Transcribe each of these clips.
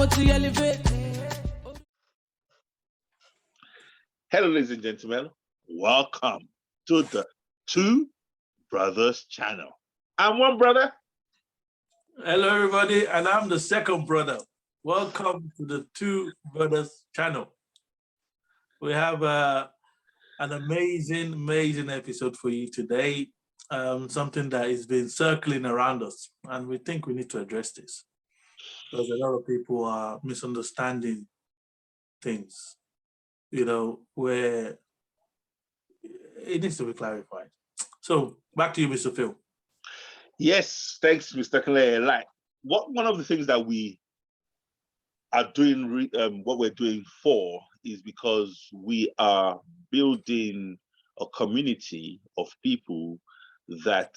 to elevate. Hello, ladies and gentlemen. Welcome to the Two Brothers channel. I'm one brother. Hello, everybody, and I'm the second brother. Welcome to the Two Brothers channel. We have an amazing episode for you today. Something that has been circling around us, and we think we need to address this because a lot of people are misunderstanding things, where it needs to be clarified. So back to you, Mr. Phil. Yes, thanks, Mr. Clay. Like, one of the things that we are doing, what we're doing for, is because we are building a community of people that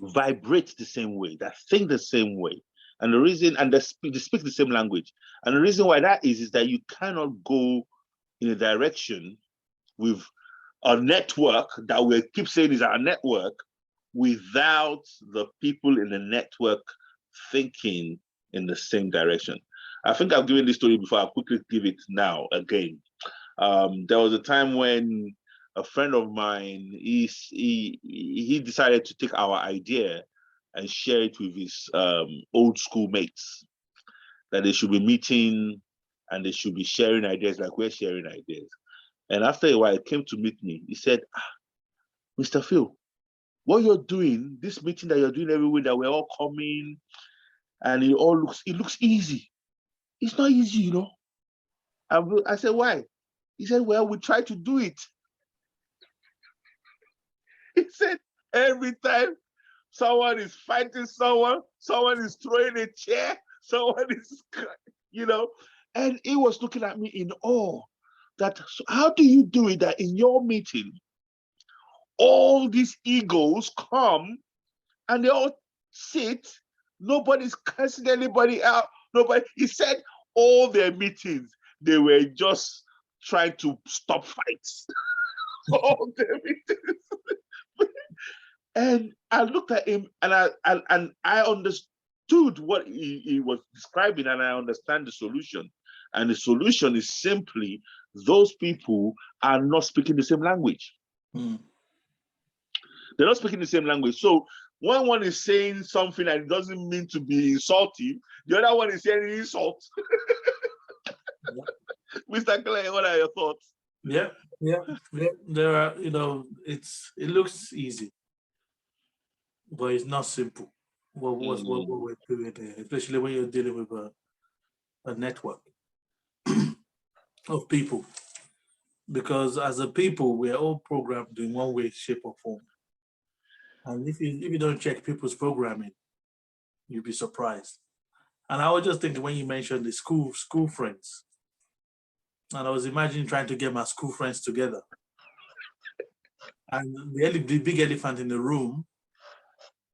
vibrate the same way, that think the same way, and the reason, and they speak the same language. And the reason why that is that you cannot go in a direction with a network that we keep saying is our network without the people in the network thinking in the same direction. I think I've given this story before. I'll quickly give it now again. There was a time when a friend of mine, he decided to take our idea and share it with his old school mates, that they should be meeting and they should be sharing ideas like we're sharing ideas. And after a while, he came to meet me. He said, Mr. Phil, what you're doing, this meeting that you're doing everywhere, that we're all coming, and it looks easy. It's not easy, I said, why? He said, well, we try to do it. He said, every time someone is fighting someone is throwing a chair, someone is, and he was looking at me in awe. That, so how do you do it that in your meeting, all these egos come and they all sit, nobody's cursing anybody out, nobody. He said all their meetings, they were just trying to stop fights. All their meetings. And I looked at him and I understood what he was describing, and I understand the solution. And the solution is simply those people are not speaking the same language. They're not speaking the same language. So when one is saying something and it doesn't mean to be insulting, the other one is saying insult. Mr. Clay, what are your thoughts? Yeah. There are, it looks easy, but it's not simple. What we're doing there, especially when you're dealing with a network of people. Because as a people, we are all programmed in one way, shape, or form. And if you don't check people's programming, you'll be surprised. And I was just thinking when you mentioned the school friends, and I was imagining trying to get my school friends together. And the big elephant in the room,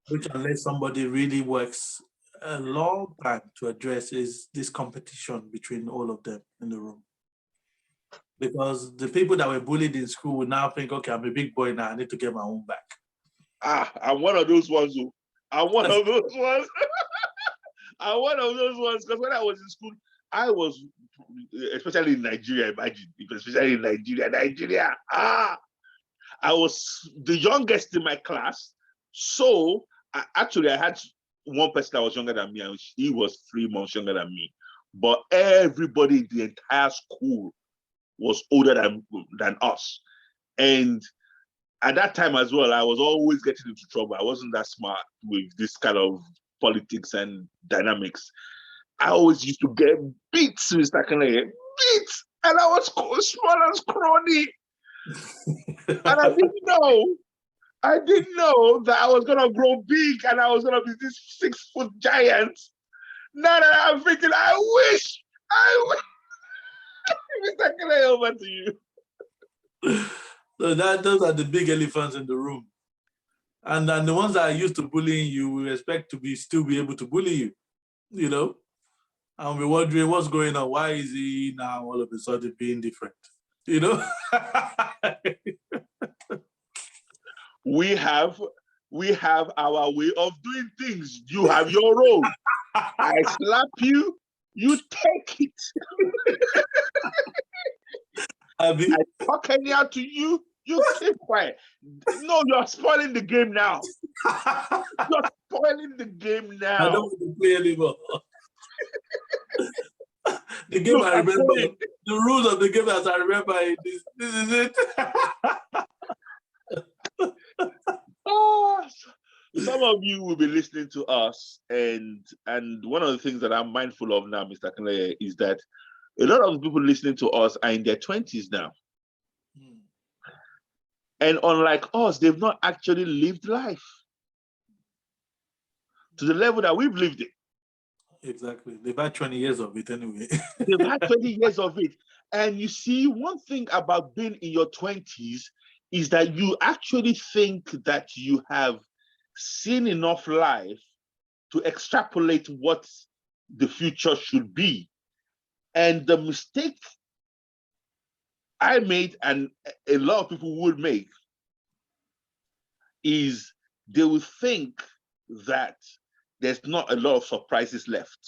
which unless somebody really works a long time to address, is this competition between all of them in the room. Because the people that were bullied in school will now think, okay, I'm a big boy now, I need to get my own back. I'm one of those ones. I'm one of those ones. I'm one of those ones, because when I was in school, I was, especially in Nigeria, imagine, especially in Nigeria, I was the youngest in my class. So I had one person that was younger than me, and he was 3 months younger than me. But everybody in the entire school was older than us. And at that time as well, I was always getting into trouble. I wasn't that smart with this kind of politics and dynamics. I always used to get beats, Mr. Kennedy, beats. And I was small and scrawny. And I didn't know that I was gonna grow big and I was gonna be this 6-foot giant. Now that I'm thinking, I wish. Mr. Kennedy, over to you. So those are the big elephants in the room. And then the ones that are used to bullying you will expect to still be able to bully you, And we're wondering what's going on. Why is he now all of a sudden being different? We have our way of doing things. You have your role. I slap you, You take it. I mean, I talk anyhow to you. You keep quiet. No, you're spoiling the game now. You're spoiling the game now. I don't want to play anymore. The game Look, I I'm remember, saying- the rules of the game as I remember it, this is it. Some of you will be listening to us, and one of the things that I'm mindful of now, Mr. Kanle, is that a lot of people listening to us are in their 20s now. And unlike us, they've not actually lived life to the level that we've lived it. Exactly. They've had 20 years of it anyway. They've had 20 years of it. And you see, one thing about being in your 20s is that you actually think that you have seen enough life to extrapolate what the future should be. And the mistake I made, and a lot of people would make, is they will think that there's not a lot of surprises left.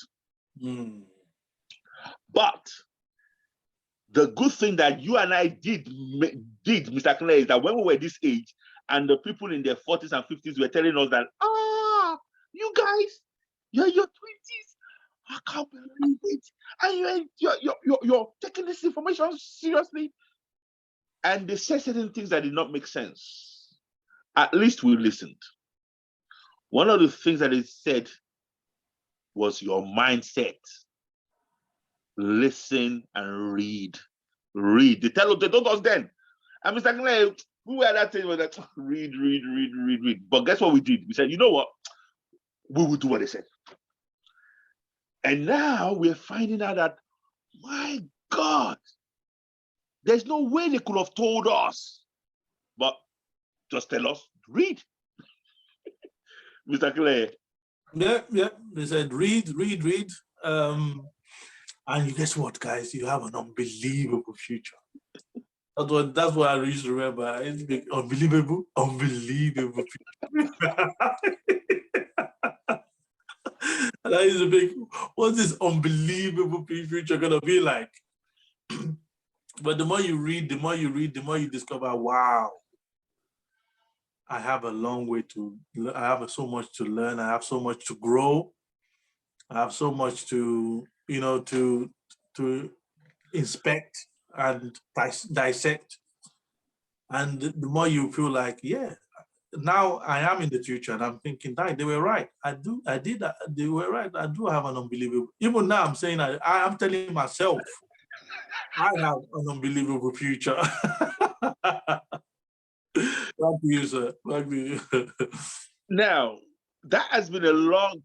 But the good thing that you and I did, Mr. Kanle, is that when we were this age and the people in their 40s and 50s were telling us that, you guys, you're in your 20s. I can't believe it. And you're taking this information seriously. And they said certain things that did not make sense. At least we listened. One of the things that they said was your mindset. Listen and read. Read. They told us then. And Mr. Kanle, who were that thing was like, read. But guess what we did? We said, you know what? We will do what they said. And now we're finding out that, my God, there's no way they could have told us. But just tell us, read. Mr. Kanle. Yeah. They said, read. And guess what, guys? You have an unbelievable future. That's what I used to remember. It's big, unbelievable future. And I used to think, what's this unbelievable future gonna be like? But the more you read, the more you discover, wow, I have a long way I have so much to learn. I have so much to grow. I have so much to, to inspect and dissect. And the more you feel like, yeah, now I am in the future and I'm thinking, they were right. They were right. I do have an unbelievable, even now I'm saying, I am telling myself, I have an unbelievable future. Back to you, sir. Back to you. Now, that has been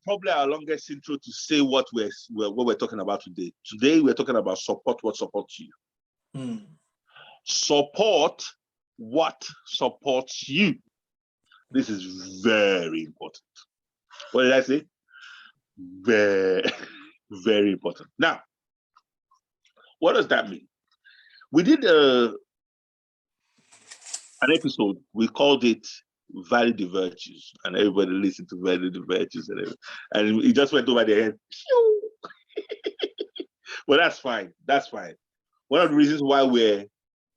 probably our longest intro to say what we're talking about today. Today, we're talking about support what supports you. Support what supports you. This is very important. What did I say? Very, very important. Now, what does that mean? We did an episode, we called it Value the Virtues, and everybody listened to Value the Virtues, and it just went over their head. Well, that's fine. That's fine. One of the reasons why we're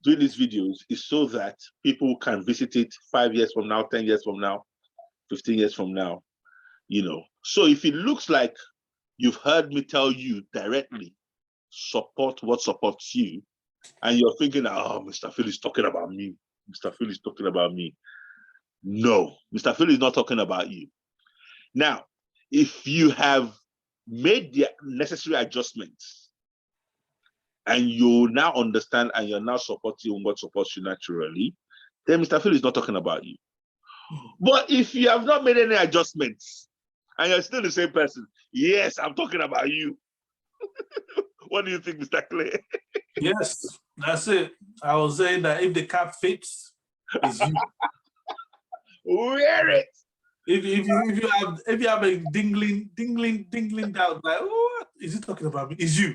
doing these videos is so that people can visit it 5 years from now, 10 years from now, 15 years from now, So if it looks like you've heard me tell you directly, support what supports you, and you're thinking, oh, Mr. Phil is talking about me. Mr. Phil is talking about me. No, Mr. Phil is not talking about you. Now, if you have made the necessary adjustments and you now understand and you're now supporting what supports you naturally, then Mr. Phil is not talking about you. But if you have not made any adjustments and you're still the same person, yes, I'm talking about you. What do you think, Mr. Clay? Yes, that's it. I was saying that if the cap fits, it's you. Wear it. If you have a dingling doubt, like, oh, what is he talking about me? It's you.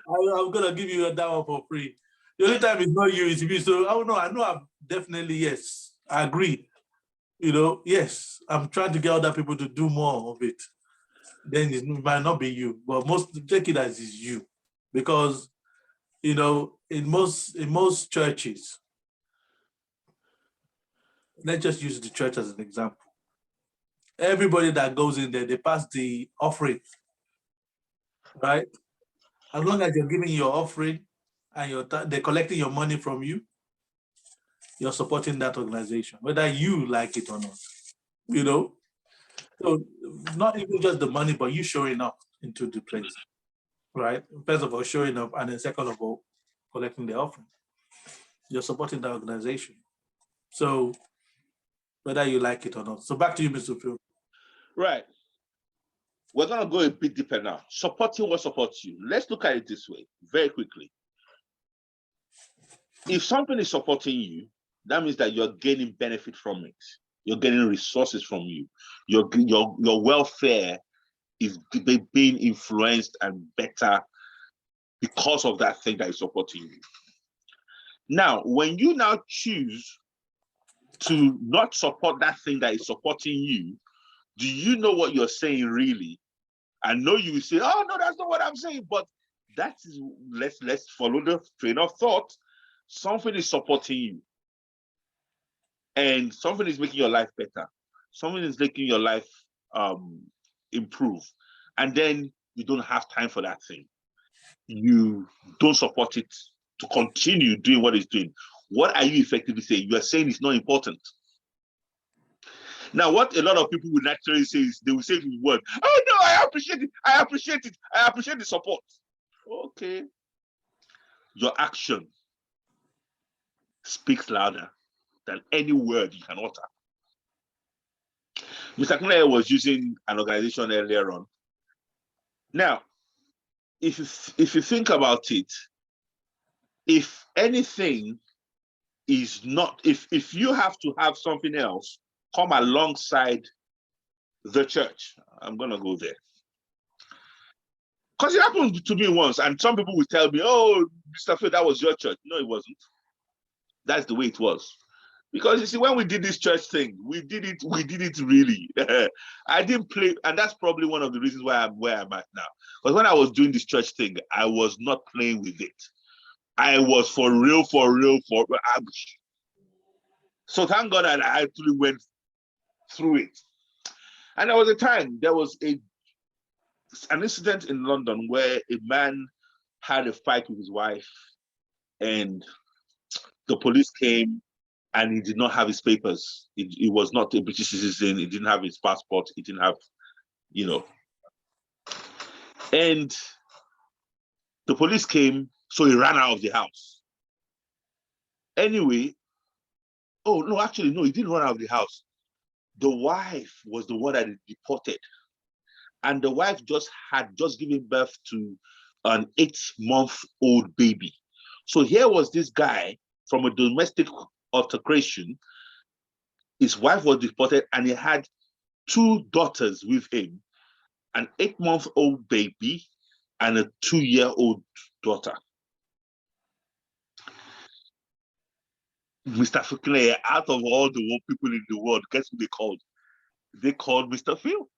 I'm gonna give you that one for free. The only time it's not you, it's me. So I know I'm definitely yes. I agree. yes, I'm trying to get other people to do more of it. Then it might not be you, but take it as is you, because in most churches, let's just use the church as an example. Everybody that goes in there, they pass the offering, right? As long as you're giving your offering and they're collecting your money from you, you're supporting that organization, whether you like it or not. So not even just the money, but you showing up into the place, right? First of all, showing up, and then second of all, collecting the offering. You're supporting the organization. So whether you like it or not. So back to you, Mr. Phil. Right. We're going to go a bit deeper now. Supporting what supports you. Let's look at it this way, very quickly. If something is supporting you, that means that you're gaining benefit from it. You're getting resources from you. Your welfare is being influenced and better because of that thing that is supporting you. Now, when you now choose to not support that thing that is supporting you, do you know what you're saying really? I know you will say, oh, no, that's not what I'm saying, but that is, let's follow the train of thought. Something is supporting you, and something is making your life better. Something is making your life improve. And then you don't have time for that thing. You don't support it to continue doing what it's doing. What are you effectively saying? You are saying it's not important. Now, what a lot of people will naturally say is they will say the word, oh no, I appreciate it. I appreciate it. I appreciate the support. Okay. Your action speaks louder than any word you can utter. Mr. Clare was using an organization earlier on. Now, if you think about it, if anything is not, if you have to have something else come alongside the church, I'm gonna go there. Because it happened to me once, and some people will tell me, oh, Mr. Phil, that was your church. No, it wasn't. That's the way it was. Because you see, when we did this church thing, we did it really. I didn't play, and that's probably one of the reasons why I'm where I'm at now. Because when I was doing this church thing, I was not playing with it. I was for real. So thank God that I actually went through it. And there was a time, there was an incident in London where a man had a fight with his wife, and the police came, and he did not have his papers. He was not a British citizen. He didn't have his passport. He didn't have, And the police came, so he ran out of the house. Anyway, oh, no, actually, no, he didn't run out of the house. The wife was the one that he deported. And the wife had just given birth to an 8-month-old baby. So here was this guy from a domestic altercation. His wife was deported, and he had 2 daughters with him, an 8-month-old baby and a 2-year-old daughter. Mr. Fukley, out of all the people in the world, guess who they called? They called Mr. Phil.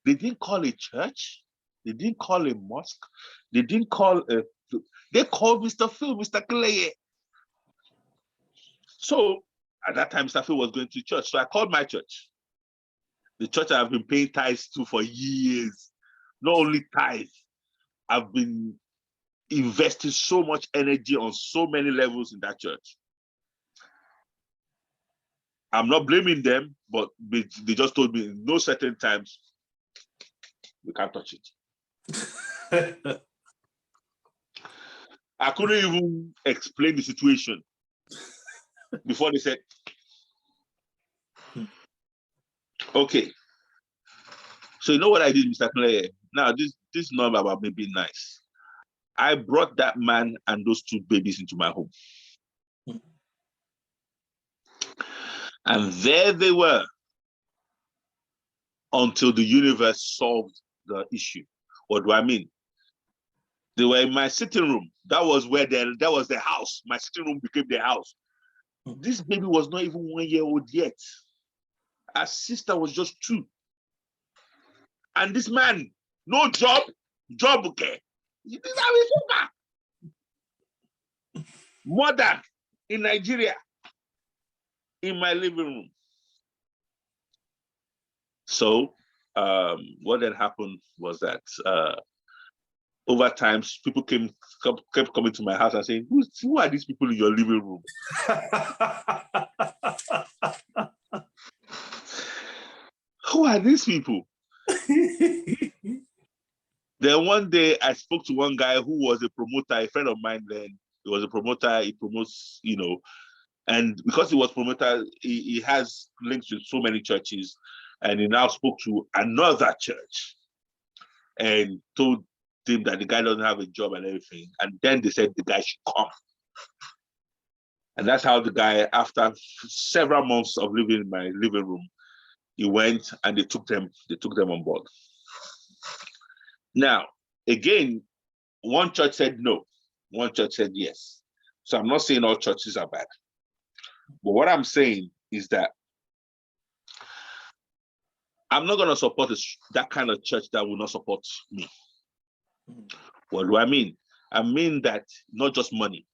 They didn't call a church. They didn't call a mosque. They didn't call they called Mr. Phil, Mr. Clay. So at that time, Mr. Phil was going to church. So I called my church. The church I've been paying tithes to for years. Not only tithes, I've been investing so much energy on so many levels in that church. I'm not blaming them, but they just told me in no certain times, we can't touch it. I couldn't even explain the situation before they said, okay. So you know what I did, Mr. Clay? Now, this number about me being nice. I brought that man and those 2 babies into my home. And there they were until the universe solved the issue. What do I mean? They were in my sitting room. That was where that was their house. My sitting room became their house. This baby was not even 1 year old yet. Her sister was just 2. And this man, no job, okay. Mother in Nigeria, in my living room. So what then happened was that over time, people kept coming to my house and saying, who are these people in your living room? Who are these people? Then one day I spoke to one guy who was a promoter, a friend of mine then. He was a promoter, he promotes, and because he was promoter, he has links with so many churches, and he now spoke to another church and told him that the guy doesn't have a job and everything. And then they said the guy should come. And that's how the guy, after several months of living in my living room, he went and they took them on board. Now, again, one church said no, one church said yes. So I'm not saying all churches are bad. But what I'm saying is that I'm not going to support that kind of church that will not support me. What do I mean? I mean that not just money,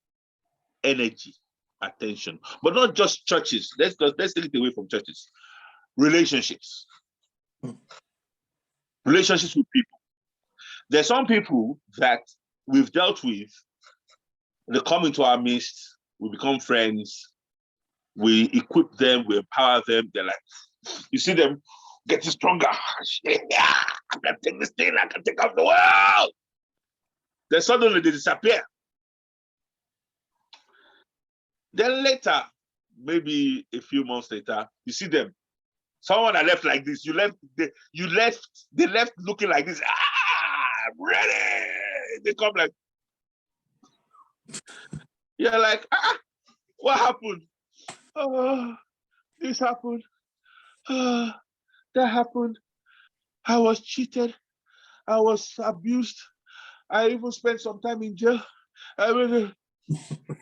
energy, attention, but not just churches. Let's take it away from churches. Relationships. Relationships with people. There's some people that we've dealt with, they come into our midst, we become friends, we equip them, we empower them. They're like, you see them getting stronger. Yeah, I can take this thing, I can take off the world. Then suddenly they disappear. Then later, maybe a few months later, you see them. Someone that left like this, they left looking like this. I'm ready. They come like, you're like, what happened? Oh, this happened. Oh, that happened. I was cheated. I was abused. I even spent some time in jail. And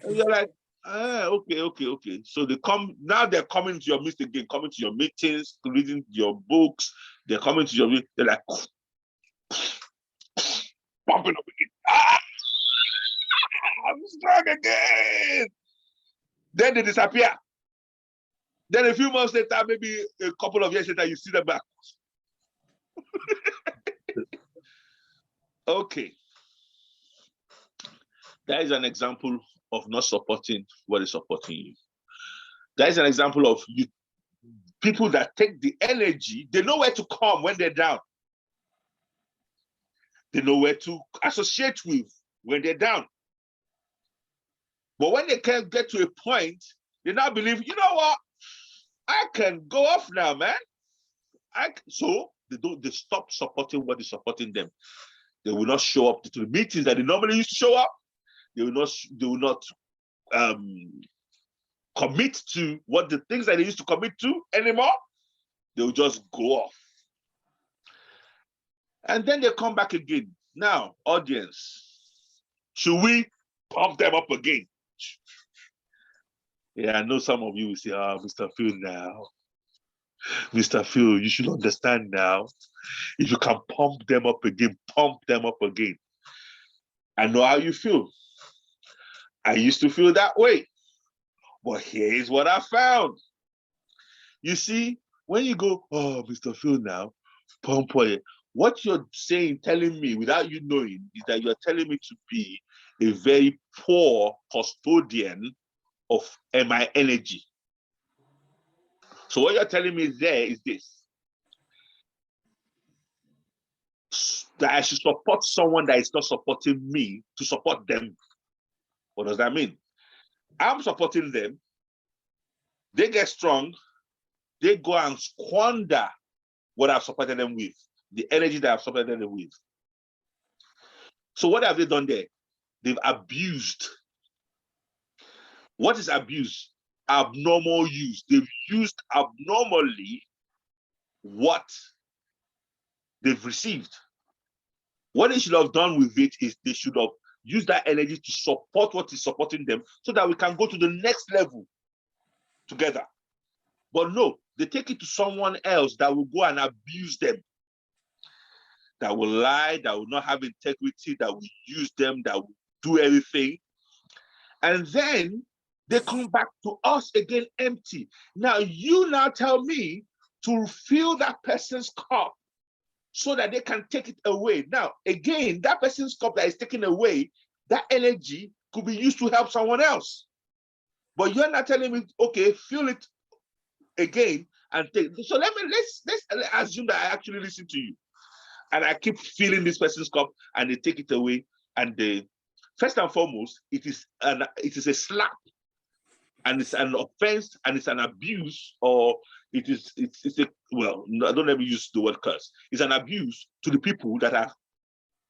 you're like, okay. So they're coming to your midst again, coming to your meetings, reading your books. They're coming to your meetings. They're like, pumping up again. I'm strong again. Then they disappear. Then a few months later, maybe a couple of years later, you see them back. Okay. That is an example of not supporting what is supporting you. That is an example of people that take the energy, they know where to come when they're down. They know where to associate with when they're down. But when they can get to a point, they now believe, you know what? I can go off now, man. So they stop supporting what is supporting them. They will not show up to the meetings that they normally used to show up. They will not commit to what the things that they used to commit to anymore. They will just go off. And then they come back again. Now, audience, should we pump them up again? Yeah, I know some of you will say, Mr. Phil now. Mr. Phil, you should understand now. If you can pump them up again, pump them up again. I know how you feel. I used to feel that way. But here's what I found. You see, when you go, Mr. Phil now, pump it. What you're saying, telling me without you knowing, is that you're telling me to be a very poor custodian of my energy. So what you're telling me there is this: that I should support someone that is not supporting me to support them. What does that mean? I'm supporting them. They get strong. They go and squander what I've supported them with, the energy that I've supported them with. So what have they done there? They've abused. What is abuse? Abnormal use. They've used abnormally what they've received. What they should have done with it is they should have used that energy to support what is supporting them so that we can go to the next level. together. But no, they take it to someone else that will go and abuse them, that will lie, that will not have integrity, that will use them, that will do everything. And then they come back to us again empty. Now, you now tell me to fill that person's cup so that they can take it away. Now, again, that person's cup that is taken away, that energy could be used to help someone else. But you're not telling me, okay, fill it again and take. So let's assume that I actually listen to you, and I keep filling this person's cup, and they take it away, and they, first and foremost, it is a slap, and it's an offense, and it's an abuse, or it's a, well, I don't ever use the word curse. It's an abuse to the people that are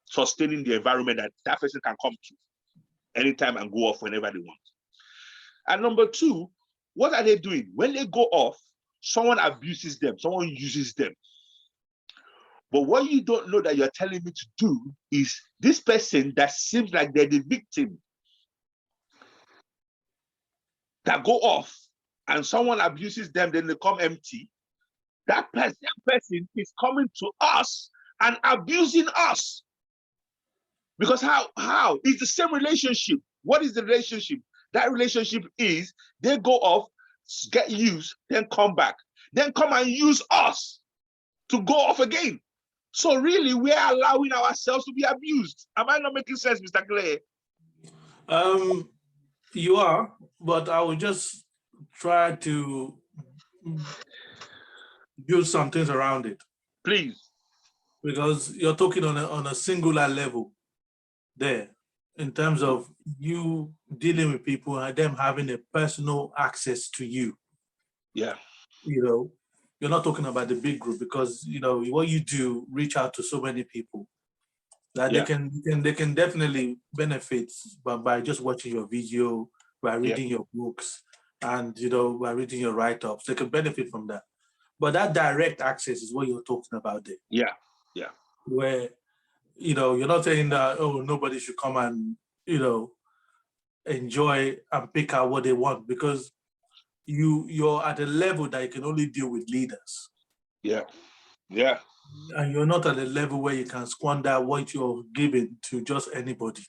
sustaining the environment that person can come to anytime and go off whenever they want. And number two, what are they doing? When they go off, someone abuses them, someone uses them. But what you don't know that you're telling me to do is this person that seems like they're the victim that go off and someone abuses them, then they come empty. That person is coming to us and abusing us. Because how? It's the same relationship. What is the relationship? That relationship is they go off, get used, then come back, then come and use us to go off again. So really, we are allowing ourselves to be abused. Am I not making sense, Mr. Clay? You are, but I will just try to build some things around it. Please. Because you're talking on a singular level there, in terms of you dealing with people and them having a personal access to you. Yeah. You know, you're not talking about the big group, because you know what you do reach out to so many people that they can definitely benefit by just watching your video, by reading your books, and you know, by reading your write-ups. They can benefit from that. But that direct access is what you're talking about there. Yeah. Where, you know, you're not saying that, oh, nobody should come and, you know, enjoy and pick out what they want, because you're at a level that you can only deal with leaders. Yeah. And you're not at a level where you can squander what you're giving to just anybody,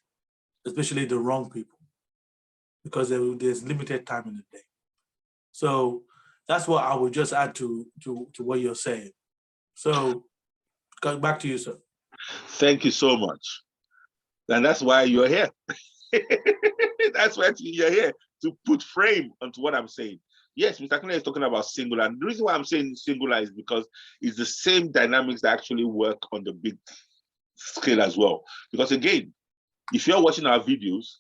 especially the wrong people, because there's limited time in the day. So that's what I would just add to what you're saying. So back to you, sir. Thank you so much. And that's why you're here. That's why you're here, to put frame onto what I'm saying. Yes, Mr. Clay is talking about singular. And the reason why I'm saying singular is because it's the same dynamics that actually work on the big scale as well. Because again, if you're watching our videos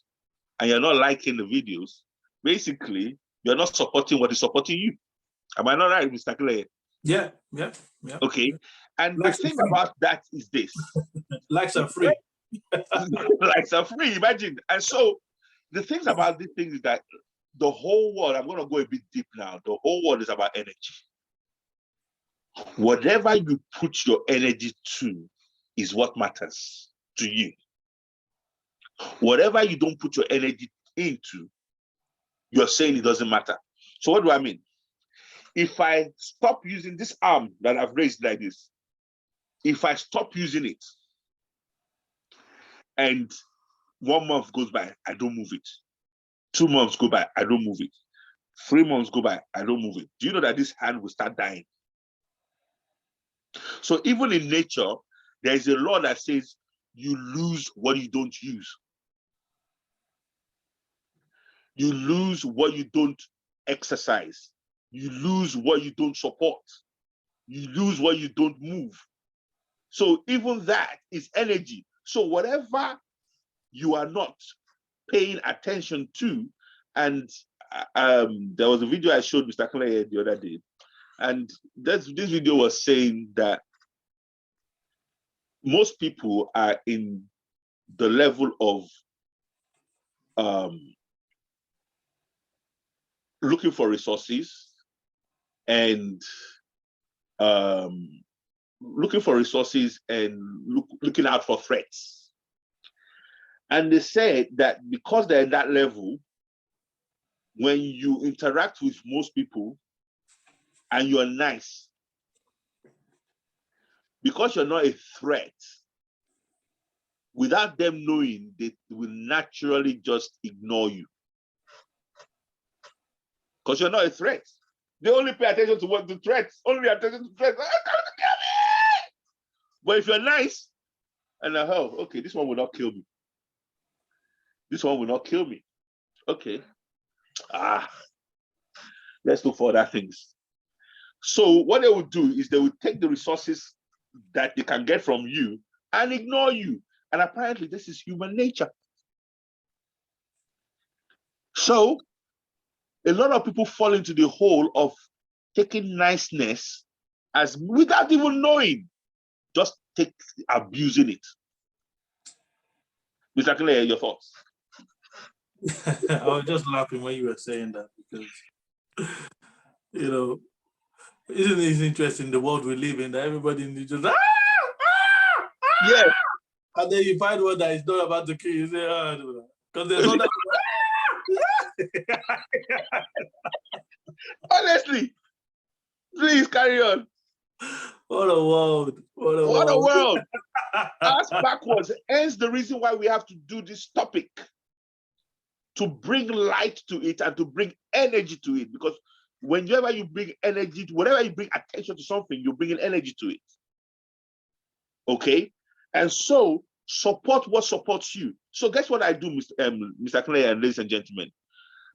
and you're not liking the videos, basically, you're not supporting what is supporting you. Am I not right, Mr. Clay? Yeah. Okay. And the thing about that is this. Likes are free. Likes are free, imagine. And so the things about these things is that the whole world, I'm going to go a bit deep now, the whole world is about energy. Whatever you put your energy to is what matters to you. Whatever you don't put your energy into, you're saying it doesn't matter. So what do I mean? If I stop using this arm that I've raised like this, if I stop using it, and 1 month goes by, I don't move it. 2 months go by, I don't move it. 3 months go by, I don't move it. Do you know that this hand will start dying? So even in nature, there is a law that says you lose what you don't use. You lose what you don't exercise. You lose what you don't support. You lose what you don't move. So even that is energy. So whatever you are not paying attention to, and there was a video I showed Mr. Clay the other day, and this video was saying that most people are in the level of looking for resources and looking out for threats. And they said that because they're in that level, when you interact with most people and you're nice, because you're not a threat, without them knowing, they will naturally just ignore you. Because you're not a threat. They only pay attention to what the threats, only attention to threats. But if you're nice, and oh, okay, this one will not kill me. This one will not kill me. Okay. Let's look for other things. So what they would do is they would take the resources that they can get from you and ignore you. And apparently this is human nature. So a lot of people fall into the hole of taking niceness as without even knowing, just abusing it. Mr. Clay, your thoughts? I was just laughing when you were saying that because, you know, isn't it interesting the world we live in that everybody needs just Yeah. And then you find one that is not about to kill you, say, because there's other. Honestly, please carry on. What a world. What a world. Ask backwards. Hence the reason why we have to do this topic, to bring light to it and to bring energy to it. Because whenever you bring energy, whenever you bring attention to something, you're bringing energy to it. Okay? And so support what supports you. So guess what I do, Mr. Clay and ladies and gentlemen?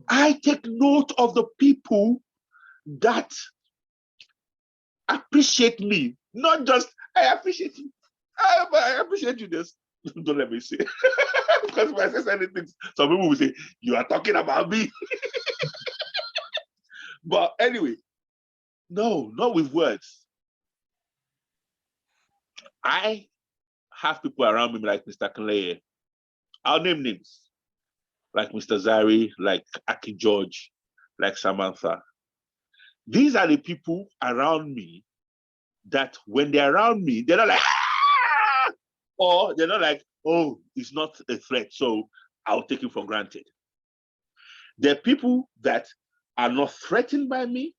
I take note of the people that appreciate me. Not just, I appreciate you. I appreciate you. This. Don't let me say. Because if I say certain things, some people will say, you are talking about me. But anyway, no, not with words. I have people around me like Mr. Clay. I'll name names. Like Mr. Zari, like Aki George, like Samantha. These are the people around me that when they're around me, they're not like, ah! Or they're not like, oh, it's not a threat, so I'll take it for granted. They're people that are not threatened by me.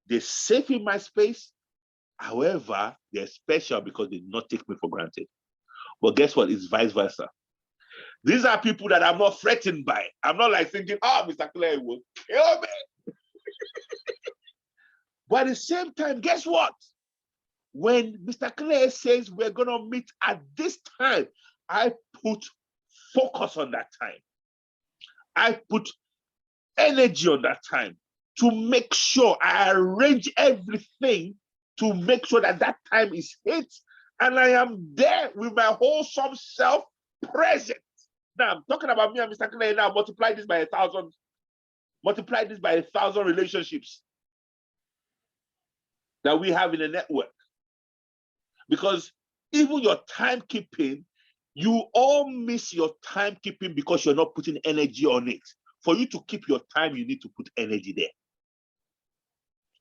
They're safe in my space. However, they're special because they do not take me for granted. But guess what? It's vice versa. These are people that I'm not threatened by. I'm not like thinking, oh, Mr. Clay will kill me. But at the same time, guess what? When Mr. Clay says we're going to meet at this time, I put focus on that time. I put energy on that time to make sure I arrange everything to make sure that that time is hit and I am there with my wholesome self present. Now I'm talking about me and Mr. Clay now. Multiply this by 1,000. Multiply this by 1,000 relationships that we have in a network. Because even your timekeeping, you all miss your timekeeping because you're not putting energy on it. For you to keep your time, you need to put energy there.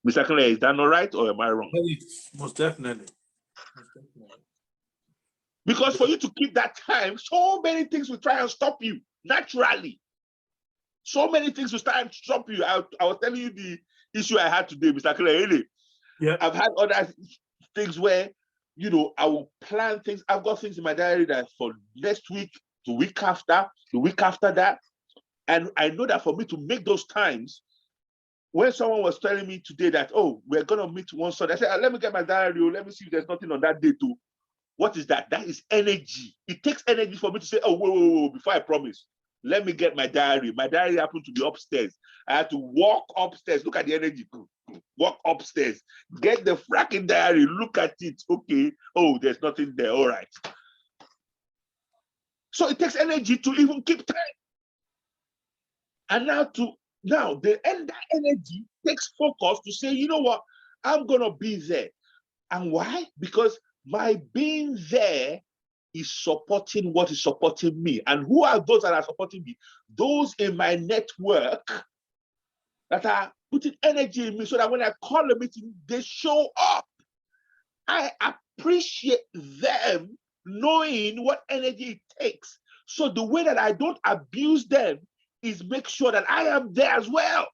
Mr. Clay, is that not right or am I wrong? Most definitely. Most definitely. Because for you to keep that time, so many things will try and stop you naturally. So many things will try and stop you. I was telling you the issue I had today, Mr. Clay. Really. Yeah. I've had other things where, you know, I will plan things. I've got things in my diary that for next week, the week after that. And I know that for me to make those times, when someone was telling me today that, oh, we're going to meet one Sunday, I said, let me get my diary. Let me see if there's nothing on that day too. What is that? That is energy. It takes energy for me to say, oh, whoa, before I promise. Let me get my diary. My diary happened to be upstairs. I had to walk upstairs. Look at the energy. Walk upstairs. Get the fracking diary. Look at it. Okay. Oh, there's nothing there. All right. So it takes energy to even keep time. And now that energy takes focus to say, you know what? I'm going to be there. And why? Because my being there is supporting what is supporting me. And who are those that are supporting me? Those in my network that are putting energy in me so that when I call a meeting, they show up. I appreciate them knowing what energy it takes. So the way that I don't abuse them is make sure that I am there as well.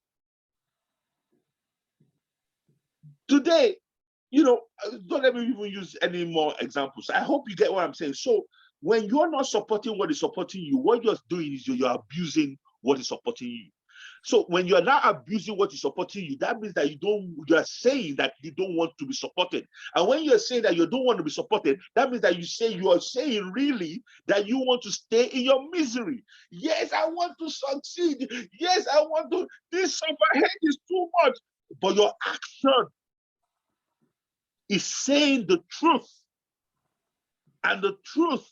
Today, don't let me even use any more examples. I hope you get what I'm saying. So when you're not supporting what is supporting you, what you're doing is you're abusing what is supporting you. So when you're not abusing what is supporting you, that means that you're saying that you don't want to be supported. And when you're saying that you don't want to be supported, that means that you are saying really that you want to stay in your misery. Yes, I want to succeed. Yes, I want to, this overhead is too much. But your action is saying the truth. And the truth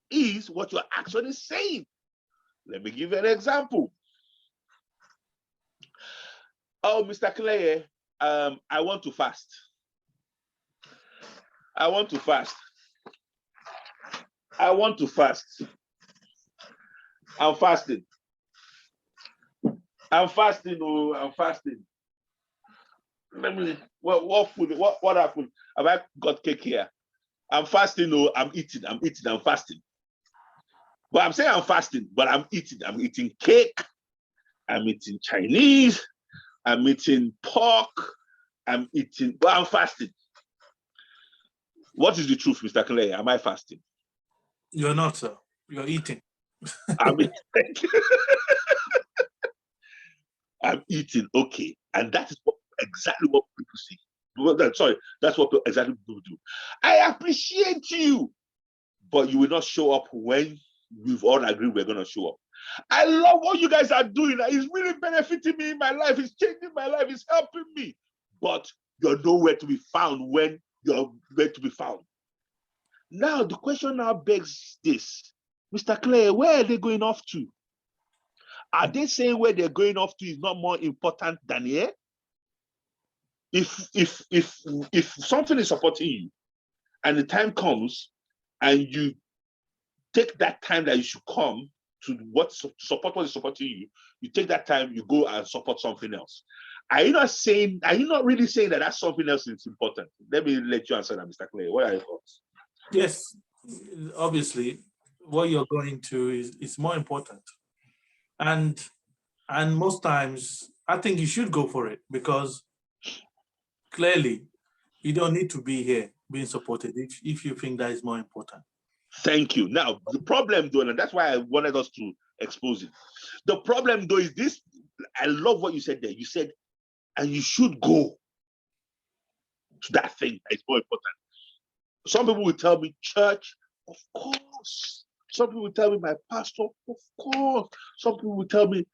is what your action is saying. Let me give you an example. Oh, Mr. Clay, I want to fast. I want to fast. I want to fast. I'm fasting. I'm fasting. Oh, I'm fasting. Let me, what food, what happened? Have I got cake here? I'm fasting. Oh, I'm eating, I'm fasting. But I'm saying I'm fasting, but I'm eating cake. I'm eating Chinese. I'm eating pork. I'm fasting. What is the truth, Mr. Clay? Am I fasting? You're not, sir. You're eating. I'm eating, okay. And that is exactly what people see. Sorry, that's what exactly people do. I appreciate you, but you will not show up when we've all agreed we're going to show up. I love what you guys are doing. It's really benefiting me in my life. It's changing my life. It's helping me. But you're nowhere to be found when you're meant to be found. Now, the question now begs this. Mr. Clay, where are they going off to? Are they saying where they're going off to is not more important than here? If something is supporting you and the time comes and you take that time that you should come to support what is supporting you, you take that time, you go and support something else. Are you not really saying that that something else is important? Let me let you answer that, Mr. Clay. What are your thoughts? Yes, obviously, what you're going to is more important. And most times, I think you should go for it because clearly, you don't need to be here being supported if you think that is more important. Thank you. Now, the problem, though, and that's why I wanted us to expose it. The problem, though, is this. I love what you said there. You said, and you should go to that thing that is more important. Some people will tell me, church, of course. Some people will tell me, my pastor, of course. Some people will tell me,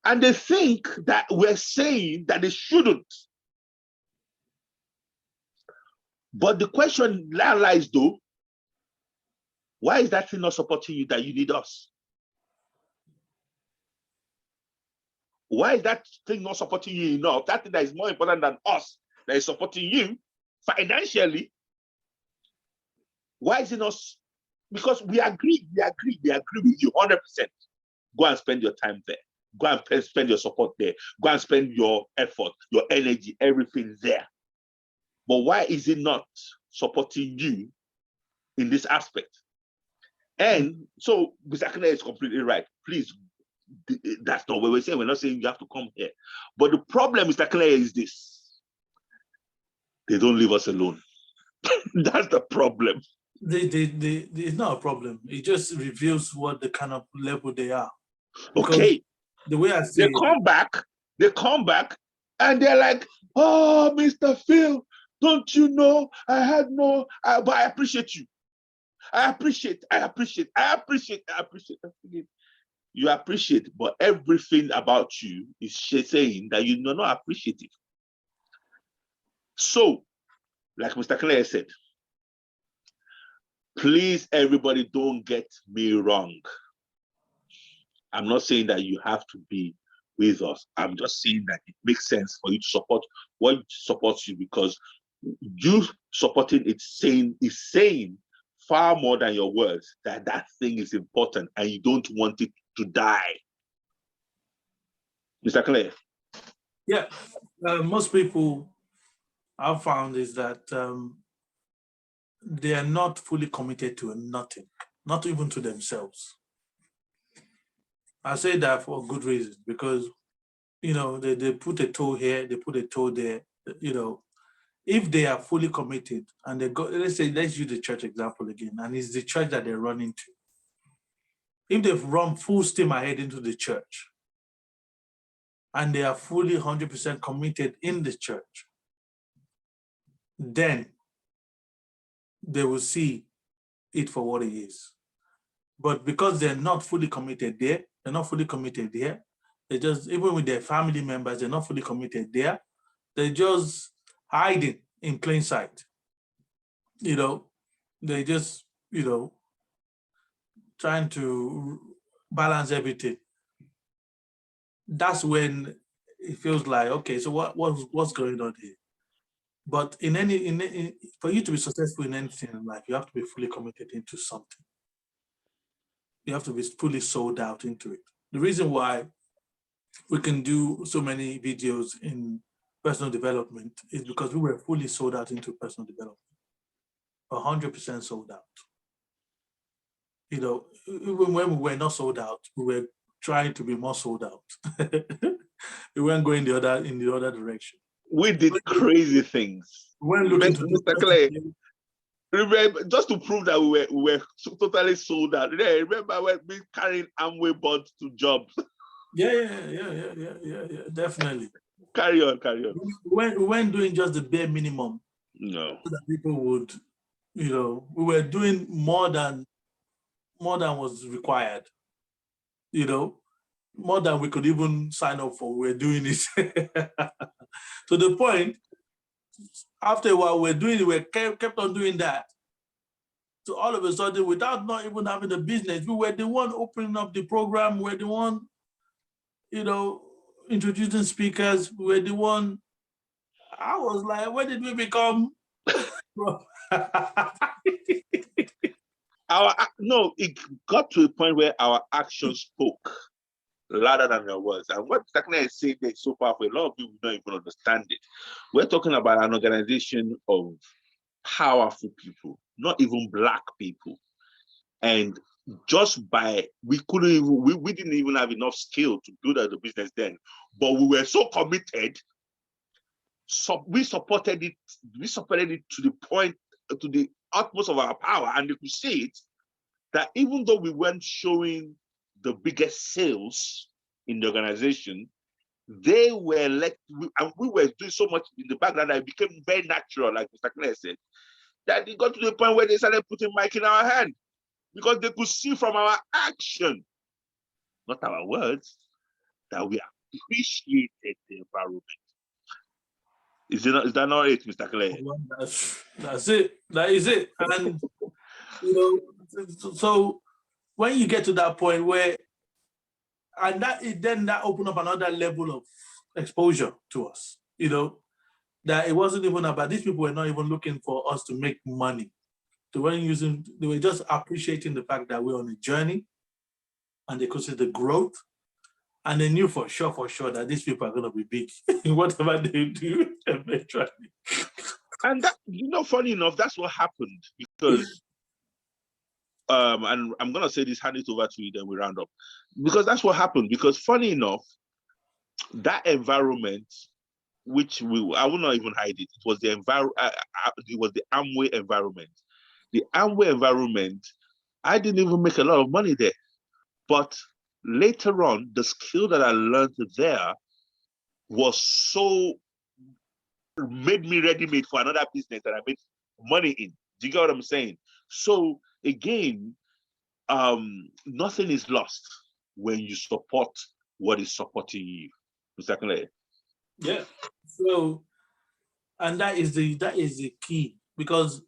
and they think that we're saying that they shouldn't. But the question now lies, though, why is that thing not supporting you that you need us? Why is that thing not supporting you enough? That thing that is more important than us, that is supporting you financially, why is it not? Because we agree with you 100%. Go and spend your time there. Go and spend your support there. Go and spend your effort, your energy, everything there. But why is it not supporting you in this aspect? And so, Mr. Akane is completely right. Please, that's not what we're saying. We're not saying you have to come here. But the problem, Mr. Akane, is this. They don't leave us alone. That's the problem. It's not a problem. It just reveals what the kind of level they are. Because okay. The way I see they come back, and they're like, oh, Mr. Phil, don't you know? But I appreciate you. I appreciate. You appreciate, but everything about you is saying that you're not appreciative. So, like Mr. Claire said, please, everybody, don't get me wrong. I'm not saying that you have to be with us. I'm just saying that it makes sense for you to support what supports you, because you supporting it is saying far more than your words that thing is important and you don't want it to die. Mr. Clay? Yeah, most people I've found is that they are not fully committed to nothing, not even to themselves. I say that for good reason, because, you know, they put a toe here, they put a toe there, you know. If they are fully committed and they go, let's use the church example again, and it's the church that they're running to. If they've run full steam ahead into the church and they are fully 100% committed in the church, then they will see it for what it is. But because they're not fully committed there, they're not fully committed there, they just, even with their family members, they're not fully committed there, they're just hiding in plain sight. You know, they just, you know, trying to balance everything. That's when it feels like, okay, so what's going on here? But for you to be successful in anything in life, you have to be fully committed into something. You have to be fully sold out into it. The reason why we can do so many videos in personal development is because we were fully sold out into personal development, 100% sold out. You know, even when we were not sold out, we were trying to be more sold out. We weren't going in the other direction. We did crazy things. We weren't looking to Mr. Clay, remember, just to prove that we were totally sold out. Remember when we carrying Amway boards to jobs? Yeah, definitely. Carry on. We weren't doing just the bare minimum. No. So that people would, you know, we were doing more than was required. You know, more than we could even sign up for. We were doing it. To the point, after a while, we kept on doing that. So all of a sudden, without not even having a business, we were the one opening up the program. We were the one, you know, introducing speakers. We were the one. I was like, when did we become? No, it got to a point where our actions spoke louder than our words. And what Takna is saying there is so powerful, a lot of people don't even understand it. We're talking about an organization of powerful people, not even Black people. And just by, we didn't even have enough skill to build out the business then, but we were so committed. So we supported it to the point, to the utmost of our power, and you could see it, that even though we weren't showing the biggest sales in the organization, they were and we were doing so much in the background that it became very natural, like Mr. Clare said, that it got to the point where they started putting mic in our hand because they could see from our action, not our words, that we appreciated the environment. Is that not it, Mr. Clare? That's it. That is it. And you know, so when you get to that point where, and that opened up another level of exposure to us, you know, that it wasn't even about, these people were not even looking for us to make money. They were just appreciating the fact that we're on a journey, and they could see the growth, and they knew for sure that these people are going to be big in whatever they do eventually. And that, you know, funny enough, that's what happened, because and I'm gonna say this, hand it over to you, then we round up, because that's what happened. Because funny enough, that environment, which I will not even hide it, it was the Amway environment. The Amway environment, I didn't even make a lot of money there, but later on, the skill that I learned there made me ready-made for another business that I made money in. Do you get what I'm saying? So again, nothing is lost when you support what is supporting you. Mr. Clare. Yeah. So, and that is the key, because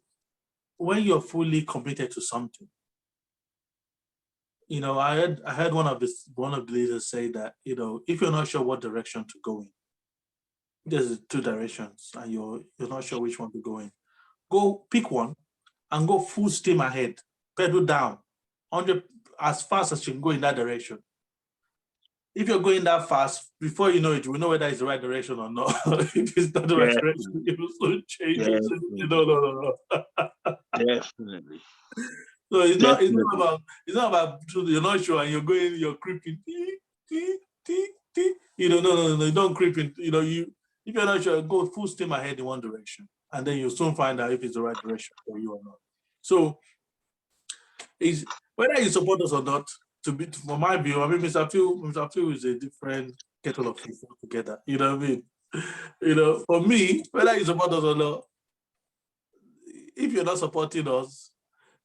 when you're fully committed to something, you know, I heard one of the leaders say that, you know, if you're not sure what direction to go in, there's two directions, and you're not sure which one to go in. Go pick one and go full steam ahead, pedal down, 100 as fast as you can go in that direction. If you're going that fast, before you know it, you will know whether it's the right direction or not. If it's not the right direction, you will soon change it. No. Definitely. So it's not about you're not sure and you're creeping. No, don't creep in. If you're not sure, go full steam ahead in one direction, and then you'll soon find out if it's the right direction for you or not. So, is whether you support us or not, from my view, I mean, Mr. Phil is a different kettle of fish altogether. You know what I mean? For me, whether you support us or not, if you're not supporting us,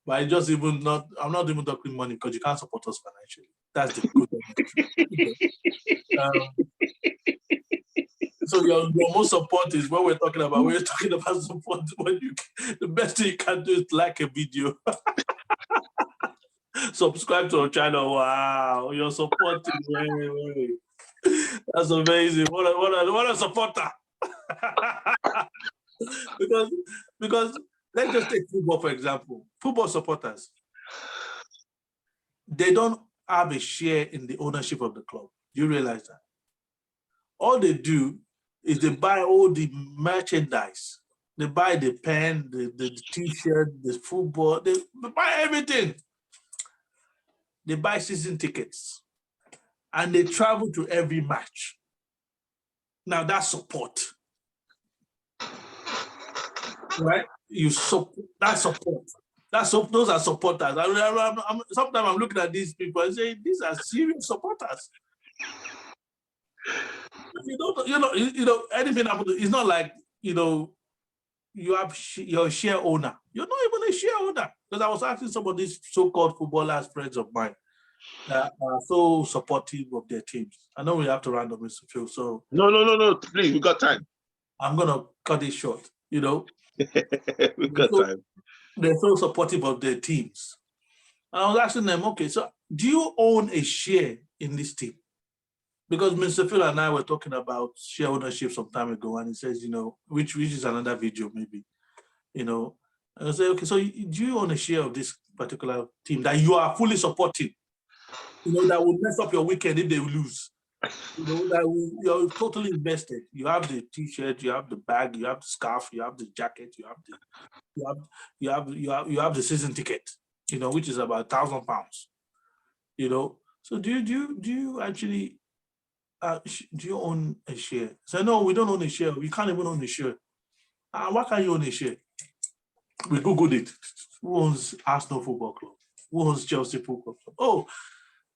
but I'm not even talking money because you can't support us financially. That's the good thing. So your most support is what we're talking about. We're talking about support. The best thing you can do is like a video. Subscribe to our channel. Wow, your support is very. That's amazing. What a supporter. because let's just take football, for example. Football supporters, they don't have a share in the ownership of the club. Do you realize that? All they do is they buy all the merchandise. They buy the pen, the t-shirt, the football, they buy everything. They buy season tickets and they travel to every match. Now that's support. Right? That's support. Those are supporters. Sometimes I'm looking at these people and say, these are serious supporters. Anything happens. It's not like, you have your share owner. You're not even a share owner. Because I was asking some of these so-called footballers, friends of mine, that are so supportive of their teams. I know we have to round up, Mr. Phil. So No. Please, we got time. I'm gonna cut it short. We got time. They're so supportive of their teams. And I was asking them, okay, so do you own a share in this team? Because Mr. Phil and I were talking about share ownership some time ago, and he says, which is another video maybe, and I say, okay, so do you own a share of this particular team that you are fully supporting, that will mess up your weekend if they lose, you're totally invested. You have the t-shirt, you have the bag, you have the scarf, you have the jacket, you have the season ticket, which is about £1,000, So do you actually do you own a share? So no, we don't own a share. We can't even own a share. Why can't you own a share? We Googled it. Who owns Arsenal Football Club? Who owns Chelsea Football Club? Oh,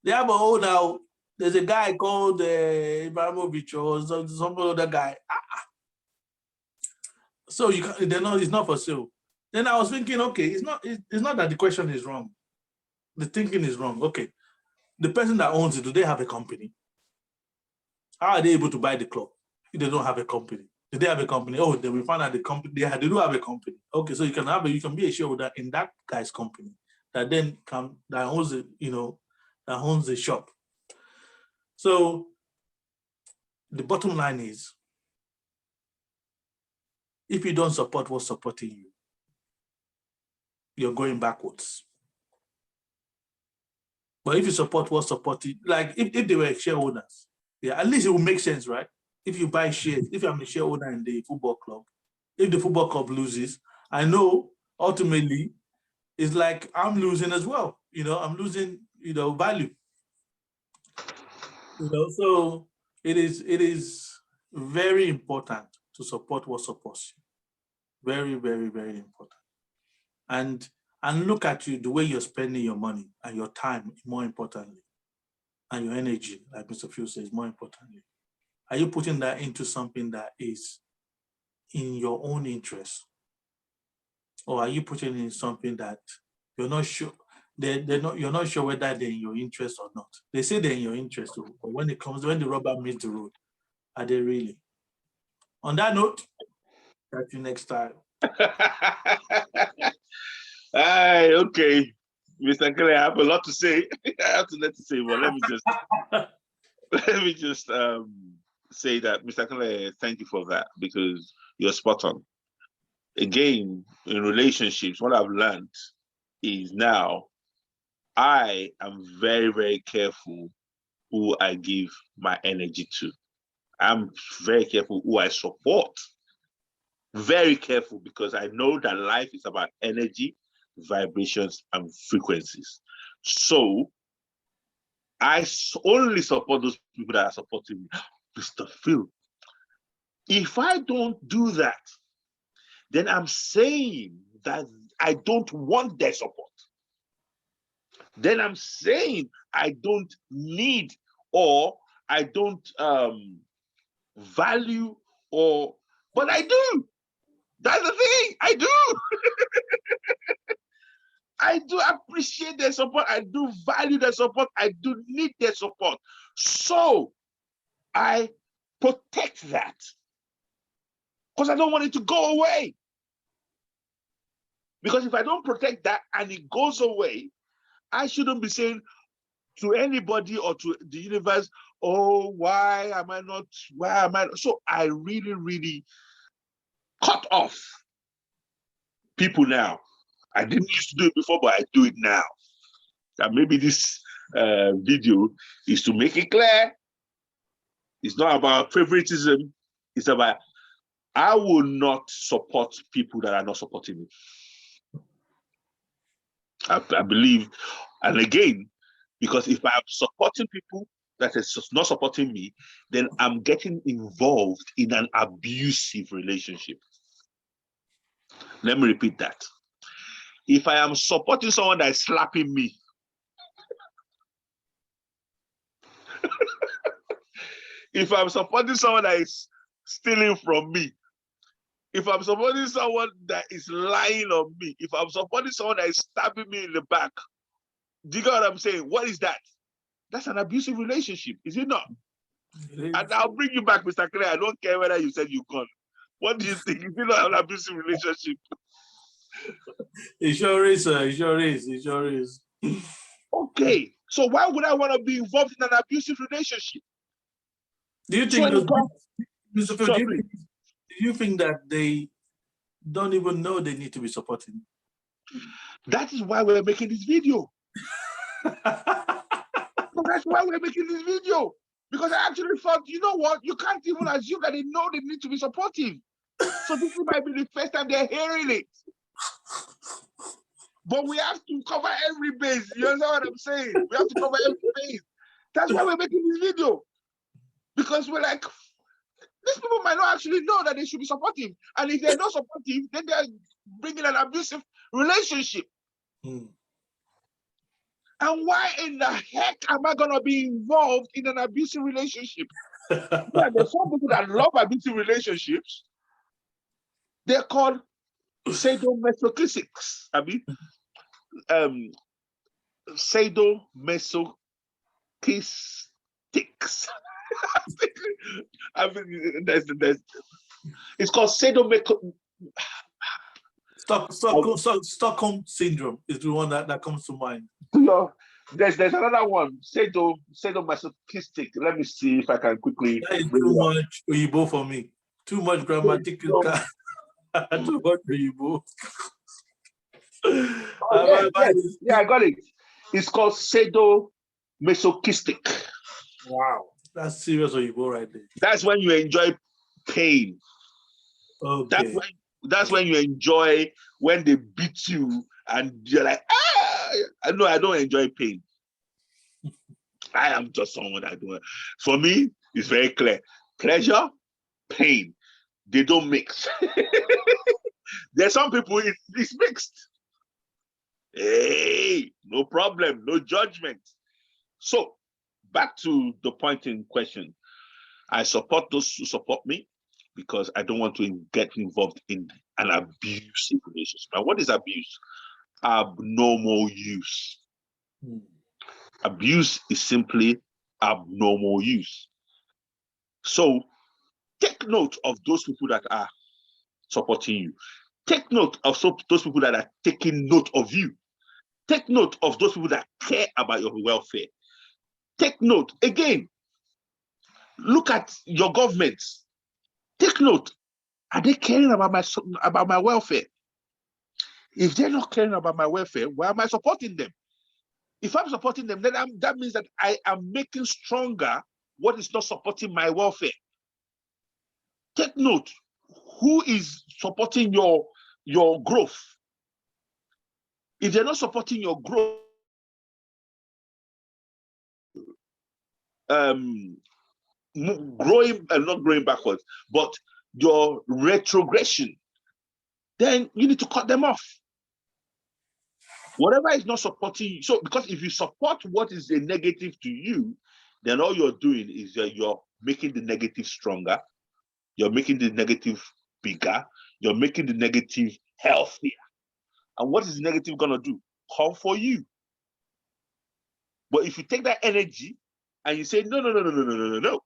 they have a owner. There's a guy called Ibrahimovic or some other guy. So it's not for sale. Then I was thinking, okay, it's not that the question is wrong. The thinking is wrong. Okay, the person that owns it, do they have a company? How are they able to buy the club if they don't have a company? Do they have a company? Oh, then we found out the company they do have a company. Okay, so you can be a shareholder in that guy's company that owns it, that owns the shop. So the bottom line is, if you don't support what's supporting you, you're going backwards. But if you support what's supporting, like if they were shareholders, at least it will make sense, right? If you buy shares, if I'm a shareholder in the football club, if the football club loses, I know ultimately it's like I'm losing as well. I'm losing, value. So it is very important to support what supports you. Very, very, very important. And look at you, the way you're spending your money and your time, more importantly, and your energy, like Mr. Phil says, more importantly. Are you putting that into something that is in your own interest? Or are you putting in something that you're not sure, you're not sure whether they're in your interest or not? They say they're in your interest, but when the rubber meets the road, are they really? On that note, catch you next time. Hi, okay. Mr. Kelly, I have a lot to say. I have a lot to say, but let me just say that, Mr. Kelly, thank you for that, because you're spot on. Again, in relationships, what I've learned is now I am very, very careful who I give my energy to. I'm very careful who I support. Very careful, because I know that life is about energy, vibrations, and frequencies. So I only support those people that are supporting me. Mr. Phil, if I don't do that, then I'm saying that I don't want their support. Then I'm saying I don't need or I don't value but I do. That's the thing, I do. I do appreciate their support. I do value their support. I do need their support. So I protect that because I don't want it to go away. Because if I don't protect that and it goes away, I shouldn't be saying to anybody or to the universe, oh, why am I not? So I really, really cut off people now. I didn't used to do it before, but I do it now. And maybe this video is to make it clear. It's not about favoritism. It's about, I will not support people that are not supporting me. I believe, and again, because if I'm supporting people that is not supporting me, then I'm getting involved in an abusive relationship. Let me repeat that. If I am supporting someone that is slapping me, if I'm supporting someone that is stealing from me, if I'm supporting someone that is lying on me, if I'm supporting someone that is stabbing me in the back, do you get what I'm saying? What is that? That's an abusive relationship, is it not? And I'll bring you back, Mr. Clay. I don't care whether you said you've gone. What do you think? Is it not an abusive relationship? It sure is, sir. It sure is. It sure is. Okay. So why would I want to be involved in an abusive relationship? Do you think, Mr. Phil, Sure, do you think that they don't even know they need to be supporting? That is why we're making this video. That's why we're making this video. Because I actually thought, you know what? You can't even assume that they know they need to be supportive. So this might be the first time they're hearing it. But we have to cover every base. You understand what I'm saying? We have to cover every base. That's why we're making this video. Because we're like, these people might not actually know that they should be supportive. And if they're not supportive, then they're bringing an abusive relationship. And why in the heck am I going to be involved in an abusive relationship? Yeah, there's some people that love abusive relationships. They're called sadomasochistic. Sadomasochistic. It's called sadomasochistic. Stockholm syndrome is the one that comes to mind. No, there's another one, sadomasochistic. Let me see if I can quickly. That is too much Oyibo for me. Too much grammatical. Too much Oyibo. Yeah, I got it. It's called sadomasochistic. Wow, that's serious Oyibo right there. That's when you enjoy pain. Okay. That's when you enjoy when they beat you and you're like, ah! No, I don't enjoy pain. I am just someone that do it. For me, it's very clear. Pleasure, pain, they don't mix. There's some people, it's mixed. Hey, no problem, no judgment. So, back to the point in question. I support those who support me because I don't want to get involved in an abusive relationship. Now, what is abuse? Abnormal use. Abuse is simply abnormal use. So take note of those people that are supporting you. Take note of those people that are taking note of you. Take note of those people that care about your welfare. Take note, again, look at your governments. Take note, are they caring about my welfare? If they're not caring about my welfare, why am I supporting them? If I'm supporting them, then that means that I am making stronger what is not supporting my welfare. Take note, who is supporting your growth? If they're not supporting your growth, growing and not growing backwards, but your retrogression, then you need to cut them off. Whatever is not supporting you. So, because if you support what is a negative to you, then all you're doing is you're making the negative stronger, you're making the negative bigger, you're making the negative healthier. And what is the negative going to do? Come for you. But if you take that energy and you say, no,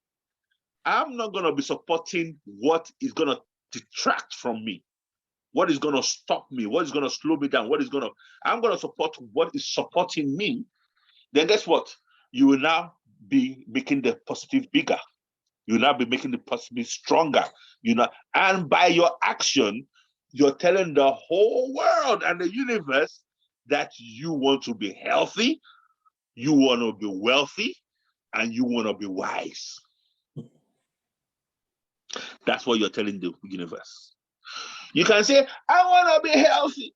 I'm not going to be supporting what is going to detract from me, what is going to stop me, what is going to slow me down, I'm going to support what is supporting me. Then guess what? You will now be making the positive bigger. You will now be making the positive stronger. And by your action, you're telling the whole world and the universe that you want to be healthy, you want to be wealthy, and you want to be wise. That's what you're telling the universe. You can say, I want to be healthy,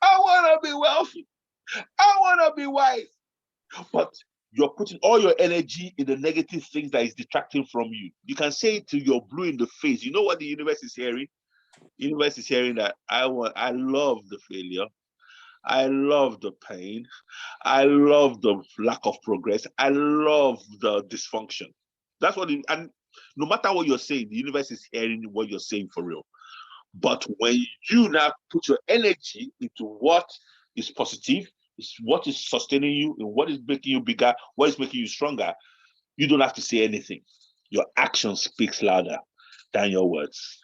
I want to be wealthy, I want to be wise. But you're putting all your energy in the negative things that is detracting from you. You can say it till you're blue in the face. You know what the universe is hearing? The universe is hearing that I love the failure. I love the pain. I love the lack of progress. I love the dysfunction. That's what, and no matter what you're saying, the universe is hearing what you're saying for real. But when you now put your energy into what is positive, is what is sustaining you, and what is making you bigger, what is making you stronger, you don't have to say anything. Your action speaks louder than your words.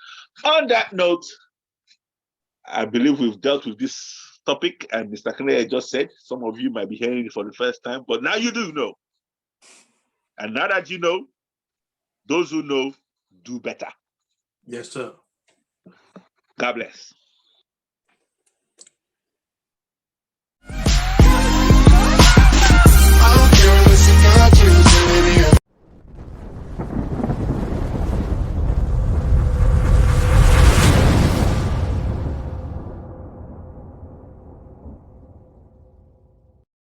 On that note, I believe we've dealt with this topic, and Mr. Kene just said, some of you might be hearing it for the first time, but now you do know. And now that you know, those who know do better. Yes, sir. God bless.